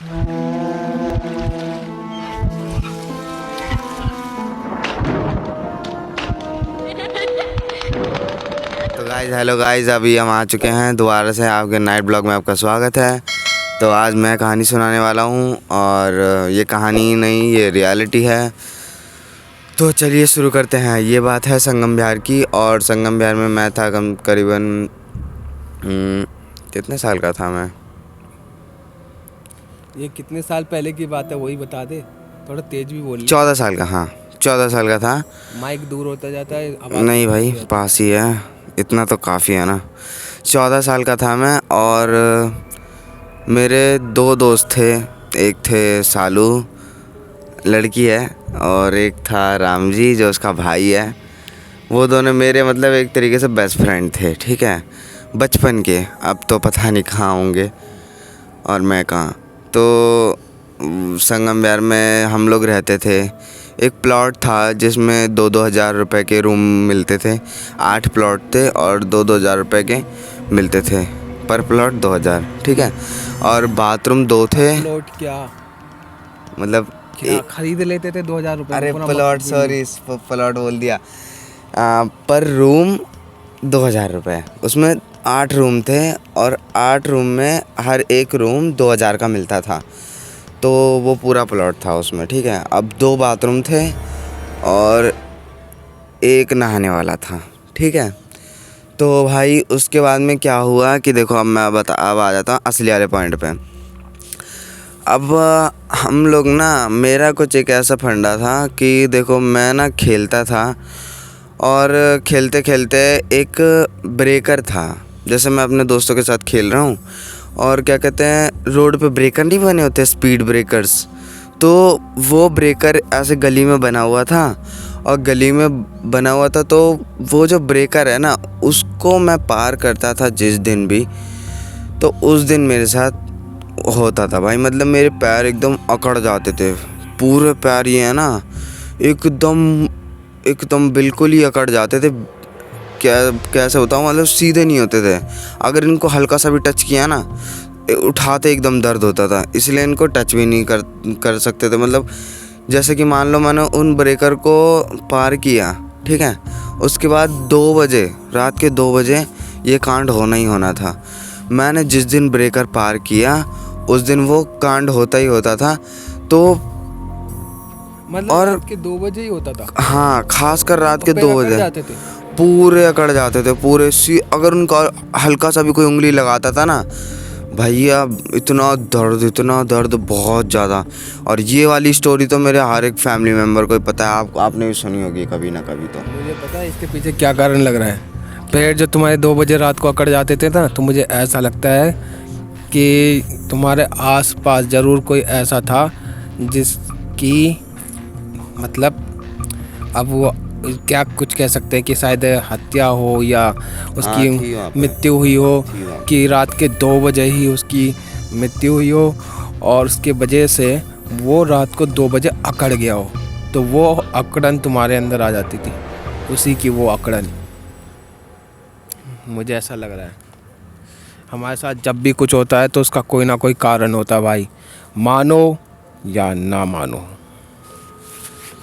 तो guys, hello guys, अभी हम आ चुके हैं दोबारा से आपके नाइट ब्लॉग में। आपका स्वागत है। तो आज मैं कहानी सुनाने वाला हूँ और ये कहानी नहीं, ये रियलिटी है। तो चलिए शुरू करते हैं। ये बात है संगम बिहार की, और संगम बिहार में मैं था करीबन कितने साल का था मैं। ये कितने साल पहले की बात है वही बता दे, थोड़ा तेज भी बोलिए। 14 साल का, हाँ 14 साल का था। माइक दूर होता जाता है, आवाज़ नहीं भाई, पास ही है, इतना तो काफ़ी है ना। 14 साल का था मैं, और मेरे दो दोस्त थे। एक थे सालू, लड़की है, और एक था राम जी जो उसका भाई है। वो दोनों मेरे मतलब एक तरीके से बेस्ट फ्रेंड थे, ठीक है, बचपन के। अब तो पता नहीं कहाँ होंगे और मैं कहाँ। तो संगम बिहार में हम लोग रहते थे। एक प्लॉट था जिसमें 2-2 हज़ार रुपए के रूम मिलते थे। 8 प्लॉट थे और 2-2 हज़ार रुपए के मिलते थे पर प्लॉट, 2 हज़ार, ठीक है। और बाथरूम 2 थे। प्लॉट क्या मतलब क्या खरीद लेते थे 2000 रुपये? अरे प्लॉट, सॉरी, प्लॉट बोल दिया। पर रूम 2 हज़ार रुपये। उसमें 8 रूम थे और 8 रूम में हर एक रूम 2 हज़ार का मिलता था। तो वो पूरा प्लॉट था उसमें, ठीक है। अब 2 बाथरूम थे और एक नहाने वाला था, ठीक है। तो भाई उसके बाद में क्या हुआ कि देखो, अब आ जाता हूँ असली वाले पॉइंट पे। अब हम लोग ना, मेरा कुछ एक ऐसा फंडा था कि देखो, मैं ना खेलता था और खेलते खेलते एक ब्रेकर था। जैसे मैं अपने दोस्तों के साथ खेल रहा हूँ और क्या कहते हैं, रोड पे ब्रेकर नहीं बने होते, स्पीड ब्रेकर्स। तो वो ब्रेकर ऐसे गली में बना हुआ था, और गली में बना हुआ था तो वो जो ब्रेकर है ना, उसको मैं पार करता था जिस दिन भी। तो उस दिन मेरे साथ होता था भाई, मतलब मेरे पैर एकदम अकड़ जाते थे। पूरे पैर ये है ना, एकदम बिल्कुल ही अकड़ जाते थे। कैसे बताऊँ, मतलब सीधे नहीं होते थे। अगर इनको हल्का सा भी टच किया ना, उठाते एकदम दर्द होता था। इसलिए इनको टच भी नहीं कर सकते थे। मतलब जैसे कि मान लो मैंने उन ब्रेकर को पार किया, ठीक है, उसके बाद 2 बजे, रात के 2 बजे ये कांड होना ही होना था। मैंने जिस दिन ब्रेकर पार किया उस दिन वो कांड होता ही होता था। तो मतलब और रात के 2 बजे ही होता था? हाँ, खासकर रात के 2 बजे जाते थे, पूरे अकड़ जाते थे पूरे। अगर उनका हल्का सा भी कोई उंगली लगाता था ना भैया, इतना दर्द, बहुत ज़्यादा। और ये वाली स्टोरी तो मेरे हर एक फैमिली मेम्बर को ही पता है। आपने भी सुनी होगी कभी ना कभी। तो मुझे पता है इसके पीछे क्या कारण लग रहा है। पैर जो तुम्हारे 2 बजे रात को अकड़ जाते थे ना, तो मुझे ऐसा लगता है कि तुम्हारे आसपास ज़रूर कोई ऐसा था जिसकी, मतलब अब वो क्या कुछ कह सकते हैं कि शायद हत्या हो या उसकी मृत्यु हुई हो, कि रात के 2 बजे ही उसकी मृत्यु हुई हो और उसके वजह से वो रात को 2 बजे अकड़ गया हो। तो वो अकड़न तुम्हारे अंदर आ जाती थी, उसी की वो अकड़न। मुझे ऐसा लग रहा है हमारे साथ जब भी कुछ होता है तो उसका कोई ना कोई कारण होता है भाई, मानो या ना मानो।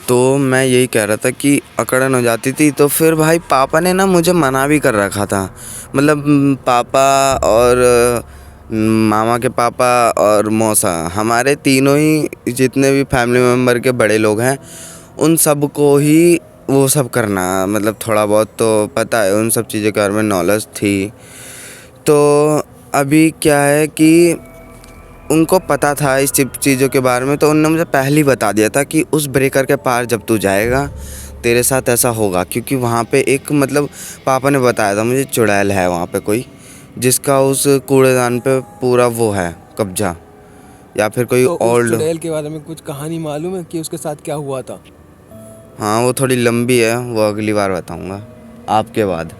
तो मैं यही कह रहा था कि अकड़न हो जाती थी। तो फिर भाई पापा ने ना मुझे मना भी कर रखा था। मतलब पापा और मामा के पापा और मौसा, हमारे तीनों ही जितने भी फैमिली मेम्बर के बड़े लोग हैं, उन सब को ही वो सब करना, मतलब थोड़ा बहुत तो पता है, उन सब चीज़ों के बारे में नॉलेज थी। तो अभी क्या है कि उनको पता था इस चीज़ों के बारे में। तो उन्होंने मुझे पहले ही बता दिया था कि उस ब्रेकर के पार जब तू जाएगा तेरे साथ ऐसा होगा। क्योंकि वहाँ पे एक, मतलब पापा ने बताया था मुझे, चुड़ैल है वहाँ पे कोई, जिसका उस कूड़ेदान पे पूरा वो है कब्जा, या फिर कोई तो उस ओल्ड। चुड़ैल के बारे में कुछ कहानी मालूम है कि उसके साथ क्या हुआ था? हाँ, वो थोड़ी लंबी है, वो अगली बार बताऊँगा आपके बाद,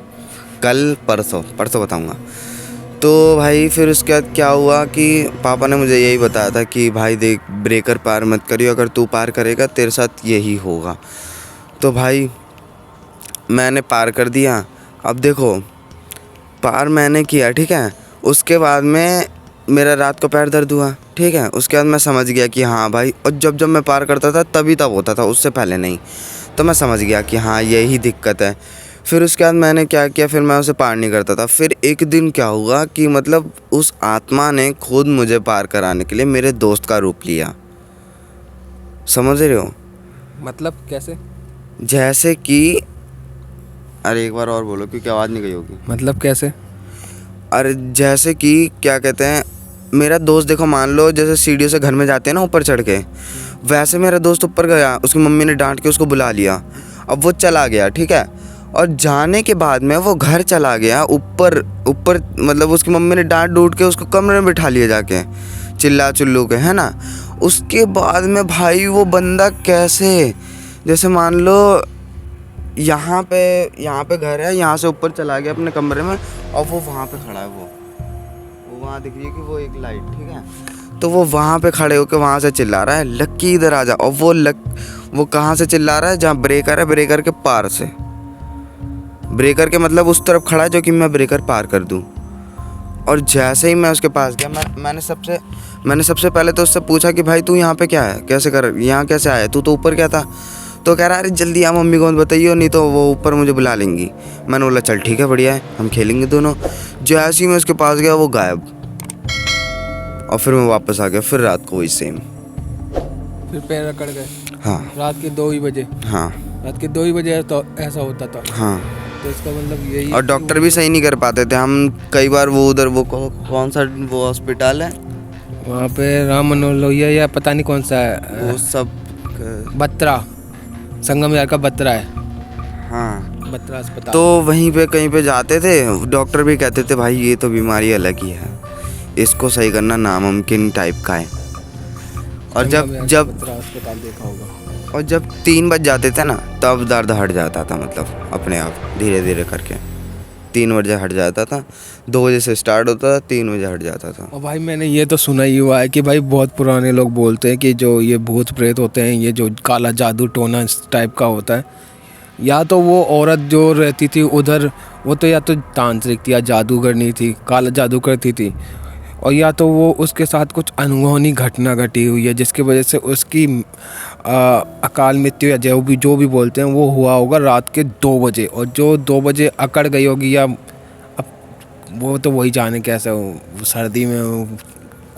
कल परसों बताऊँगा। तो भाई फिर उसके बाद क्या हुआ कि पापा ने मुझे यही बताया था कि भाई देख, ब्रेकर पार मत करियो, अगर तू पार करेगा तेरे साथ यही होगा। तो भाई मैंने पार कर दिया। अब देखो, पार मैंने किया, ठीक है। उसके बाद में मेरा रात को पैर दर्द हुआ, ठीक है। उसके बाद मैं समझ गया कि हाँ भाई, और जब मैं पार करता था तभी तब होता था, उससे पहले नहीं। तो मैं समझ गया कि हाँ यही दिक्कत है। फिर उसके बाद मैंने क्या किया, फिर मैं उसे पार नहीं करता था। फिर एक दिन क्या हुआ कि मतलब उस आत्मा ने खुद मुझे पार कराने के लिए मेरे दोस्त का रूप लिया, समझ रहे हो? मतलब कैसे? जैसे कि, अरे एक बार और बोलो क्योंकि आवाज़ नहीं गई होगी। मतलब कैसे? अरे जैसे कि क्या कहते हैं, मेरा दोस्त देखो, मान लो जैसे सीढ़ियों से घर में जाते हैं ना ऊपर चढ़ के, वैसे मेरा दोस्त ऊपर गया, उसकी मम्मी ने डांट के उसको बुला लिया। अब वो चला गया, ठीक है। और जाने के बाद में वो घर चला गया ऊपर ऊपर, मतलब उसकी मम्मी ने डांट डूट के उसको कमरे में बिठा लिया जाके, चिल्ला चिल्लू के, है ना। उसके बाद में भाई वो बंदा कैसे, जैसे मान लो यहाँ पे घर है, यहाँ से ऊपर चला गया अपने कमरे में, और वो वहाँ पे खड़ा है। वो वहाँ दिख रही है कि वो एक लाइट, ठीक है। तो वो वहाँ पे खड़े होकर वहाँ से चिल्ला रहा है, लक्की इधर आ जा। और वो कहाँ से चिल्ला रहा है? जहाँ ब्रेकर है, ब्रेकर के पार से। ब्रेकर के मतलब उस तरफ खड़ा है जो कि मैं ब्रेकर पार कर दूँ। और जैसे ही मैं उसके पास गया, मैंने सबसे पहले तो उससे पूछा कि भाई तू यहाँ पे क्या है, कैसे कर, यहाँ कैसे आया, तू तो ऊपर क्या था? तो कह रहा अरे जल्दी आ, मम्मी को मत बताइए, नहीं तो वो ऊपर मुझे बुला लेंगी। मैंने बोला चल ठीक है, बढ़िया है, हम खेलेंगे दोनों। जैसे ही मैं उसके पास गया वो गायब। और फिर मैं वापस आ गया, फिर रात को वही सेम। फिर पैर अकड़ गए? हाँ। रात के 2 ही बजे? हाँ। रात के 2 ही बजे तो ऐसा होता था? हाँ। तो इसका मतलब यही। और डॉक्टर भी सही नहीं कर पाते थे हम कई बार। वो उधर वो कौन सा वो हॉस्पिटल है वहाँ पे, राम मनोहर लोहिया या पता नहीं कौन सा है, वो सब, बत्रा, संगम यार का बत्रा है। हाँ, बत्रा अस्पताल। तो वहीं पे कहीं पे जाते थे, डॉक्टर भी कहते थे भाई ये तो बीमारी अलग ही है, इसको सही करना नामुमकिन टाइप का है। और जब बत्रा अस्पताल देखा होगा। और जब 3 बज जाते थे ना, तब दर्द हट जाता था, मतलब अपने आप धीरे धीरे करके 3 बजे हट जाता था। 2 बजे से स्टार्ट होता था, 3 बजे हट जाता था। और भाई मैंने ये तो सुना ही हुआ है कि भाई बहुत पुराने लोग बोलते हैं कि जो ये भूत प्रेत होते हैं, ये जो काला जादू टोना इस टाइप का होता है, या तो वो औरत जो रहती थी उधर, वो तो या तो तांत्रिक थी या जादूगरनी थी, काला जादू करती थी, और या तो वो उसके साथ कुछ अनहोनी घटना घटी हुई है जिसकी वजह से उसकी अकाल मृत्यु या जो भी बोलते हैं वो हुआ होगा रात के 2 बजे। और जो 2 बजे अकड़ गई होगी, या अब वो तो वही जाने कैसे हो, सर्दी में वो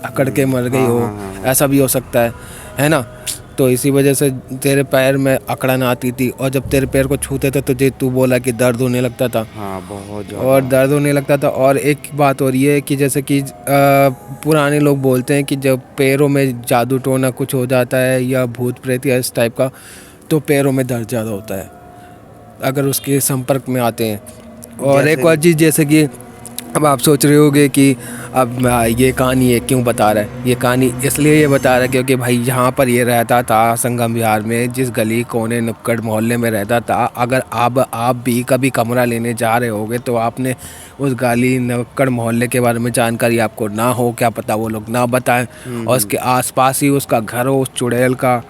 अकड़ के मर गई हो, ऐसा भी हो सकता है ना। तो इसी वजह से तेरे पैर में अकड़न आती थी, और जब तेरे पैर को छूते थे तो तू बोला कि दर्द होने लगता था। हाँ, बहुत ज़्यादा। और दर्द होने लगता था। और एक बात और ये है कि जैसे कि पुराने लोग बोलते हैं कि जब पैरों में जादू टोना कुछ हो जाता है या भूत प्रेत या इस टाइप का, तो पैरों में दर्द ज़्यादा होता है अगर उसके संपर्क में आते हैं। और एक और चीज़, जैसे कि अब आप सोच रहे होगे कि अब ये कहानी ये क्यों बता रहा है, ये कहानी इसलिए ये बता रहा है क्योंकि भाई यहाँ पर ये रहता था संगम विहार में, जिस गली कोने नुक्कड़ मोहल्ले में रहता था। अगर आप भी कभी कमरा लेने जा रहे होगे तो आपने उस गली नुक्कड़ मोहल्ले के बारे में जानकारी आपको ना हो, क्या पता वो लोग ना बताएं, और उसके आसपास ही उसका घर हो, उस चुड़ैल का,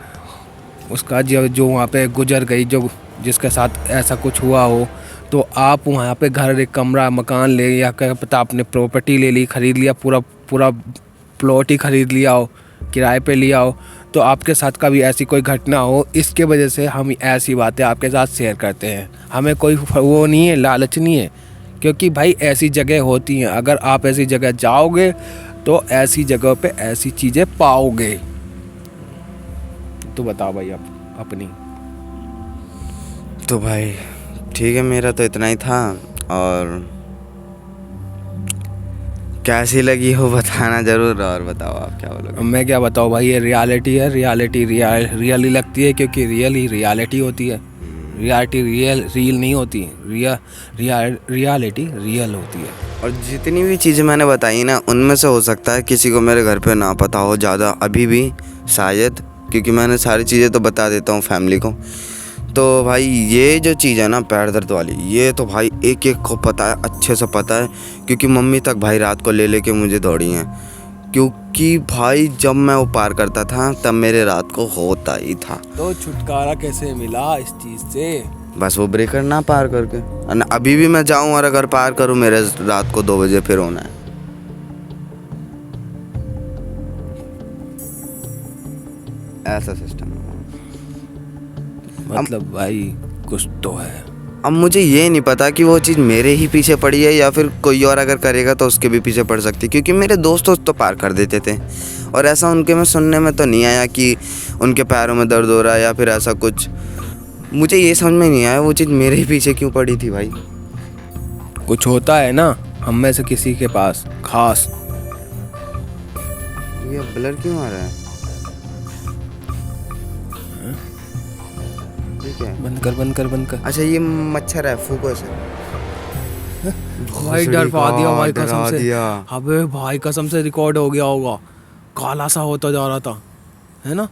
उसका जो वहाँ पे गुजर गई, जो जिसके साथ ऐसा कुछ हुआ हो, तो आप वहाँ पे घर, एक कमरा, मकान ले, या क्या पता आपने प्रॉपर्टी ले ली, ख़रीद लिया, पूरा प्लॉट ही ख़रीद लिया हो, किराए पे लिया हो, तो आपके साथ कभी ऐसी कोई घटना हो, इसके वजह से हम ऐसी बातें आपके साथ शेयर करते हैं। हमें कोई वो नहीं है, लालच नहीं है, क्योंकि भाई ऐसी जगह होती हैं। अगर आप ऐसी जगह जाओगे तो ऐसी जगह पे ऐसी चीज़ें पाओगे। तो बताओ भाई आप अपनी। तो भाई ठीक है, मेरा तो इतना ही था। और कैसी लगी हो बताना ज़रूर। और बताओ आप क्या बोलोगे? मैं क्या बताऊँ भाई, ये रियलिटी है, रियलिटी रियल ही लगती है, क्योंकि रियल ही रियलिटी होती है। रियलिटी रील नहीं होती, रियलिटी रियल होती है। और जितनी भी चीज़ें मैंने बताई ना, उनमें से हो सकता है किसी को मेरे घर पे ना पता हो ज़्यादा अभी भी, शायद, क्योंकि मैंने सारी चीज़ें तो बता देता हूँ फैमिली को। तो भाई ये जो चीज़ है ना पैर दर्द वाली, ये तो भाई एक एक को पता है, अच्छे से पता है, क्योंकि मम्मी तक भाई रात को ले लेके मुझे दौड़ी हैं। क्योंकि भाई जब मैं वो पार करता था तब मेरे रात को होता ही था। तो छुटकारा कैसे मिला इस चीज़ से? बस वो ब्रेकर ना पार करके। अभी भी मैं जाऊँ और अगर पार करूँ, मेरे रात को 2 बजे फिर होना है। ऐसा सिस्टम है। मतलब भाई कुछ तो है। अब मुझे ये नहीं पता कि वो चीज़ मेरे ही पीछे पड़ी है या फिर कोई और अगर करेगा तो उसके भी पीछे पड़ सकती, क्योंकि मेरे दोस्त तो पार कर देते थे और ऐसा उनके में सुनने में तो नहीं आया कि उनके पैरों में दर्द हो रहा है या फिर ऐसा कुछ। मुझे ये समझ में नहीं आया वो चीज़ मेरे ही पीछे क्यों पड़ी थी भाई। कुछ होता है ना हम में से किसी के पास खास। ये ब्लर क्यों आ रहा है? ठीक है, बंद कर बंद कर बंद कर। अच्छा ये मच्छर है, फूको इसे। भाई डरवा दिया भाई डरा कसम से। दिया। अबे भाई कसम से रिकॉर्ड हो गया होगा। काला सा होता जा रहा था, है ना।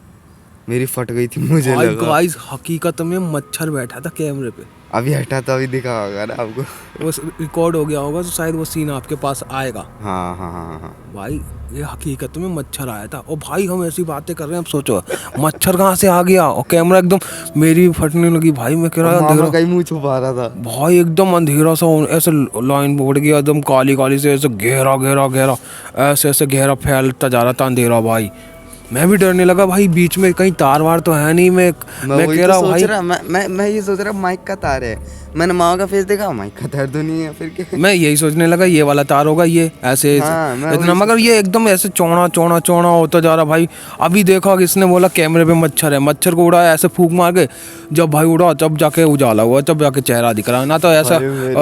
मेरी फट गई थी मुझे भाई लगा। गाइस हकीकत में मच्छर बैठा था कैमरे पे। अभी हटा तो अभी दिखा होगा ना आपको। वो रिकॉर्ड हो गया होगा तो शायद वो सीन आपके पास आएगा। हाँ हाँ हाँ हाँ। भाई ये हकीकत में मच्छर आया था। और भाई हम ऐसी बातें कर रहे हैं, अब सोचो मच्छर कहाँ से आ गया और कैमरा एकदम मेरी फटने लगी। भाई मैं कह रहा मामा का ही मुंह छुपा रहा था। भाई एकदम अंधेरा सा ऐसे लाइन बोर्ड गया एकदम काली काली से, ऐसे गहरा गहरा गहरा ऐसे ऐसे गहरा फैलता जा रहा था अंधेरा। भाई मैं भी डरने लगा भाई, बीच में कहीं तार वार तो है नहीं। मैं कह रहा भाई मैं ये सोच रहा माइक का तार है। मैंने मामा का फेस देखा, माइक का तार तो नहीं है, फिर क्या। मैं यही सोचने लगा ये वाला तार होगा ये ऐसे हाँ, मैं इतना, मगर ये एकदम ऐसे चौड़ा चौड़ा चौड़ा होता जा रहा। भाई अभी देखा किसने बोला कैमरे पे मच्छर है, मच्छर को उड़ाया ऐसे फूंक मार के, जब भाई उड़ा तब जाके उजाला हुआ, तब जाके चेहरा दिख रहा, ना तो ऐसा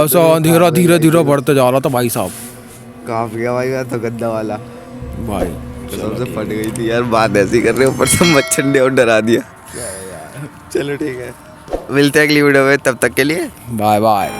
ऐसा अंधेरा धीरे धीरे बढ़ते जा रहा था भाई साहब। काफ गया भाई तो गद्दा वाला भाई सबसे फट गई थी यार। बात ऐसी कर रहे हो, ऊपर से मच्छर ने और डरा दिया। चलो ठीक है, मिलते हैं अगली वीडियो में, तब तक के लिए बाय बाय।